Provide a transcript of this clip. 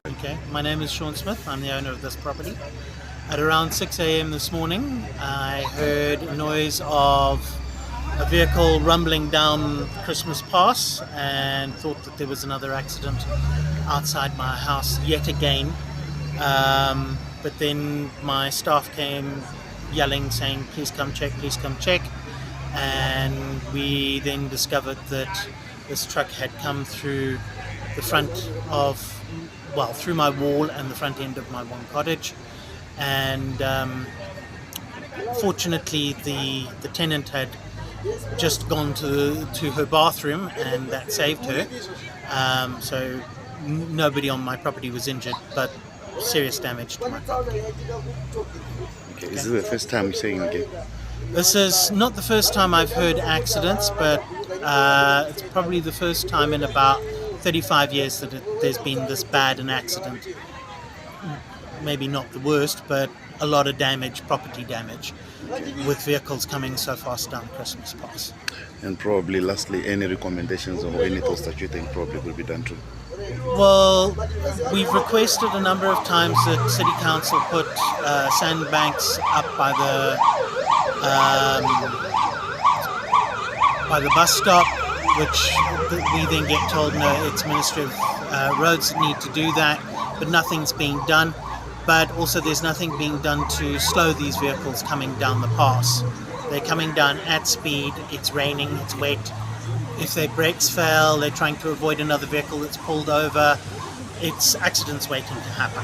Okay, my name is Sean Smith. I'm the owner of this property. At around 6 a.m. this morning, I heard a noise of a vehicle rumbling down Christmas Pass and thought that there was another accident outside my house yet again. But then my staff came yelling, saying, please come check, please come check. And we then discovered that this truck had come through the front of, well, through my wall and the front end of my one cottage. And fortunately the tenant had just gone to her bathroom, and that saved her. So nobody on my property was injured, but serious damage to my property. Okay. Is this the first time you're saying again? This is not the first time I've heard accidents, but it's probably the first time in about 35 years that there's been this bad an accident. Maybe not the worst, but a lot of damage, property damage, with vehicles coming so fast down Christmas Pass. And probably lastly, any recommendations or any thoughts that you think probably will be done too? Well, we've requested a number of times that City Council put sandbanks up by the bus stop, which we then get told, no, it's Ministry of Roads that need to do that, but nothing's being done. But also there's nothing being done to slow these vehicles coming down the pass. They're coming down at speed, it's raining, it's wet. If their brakes fail, they're trying to avoid another vehicle that's pulled over. It's accidents waiting to happen.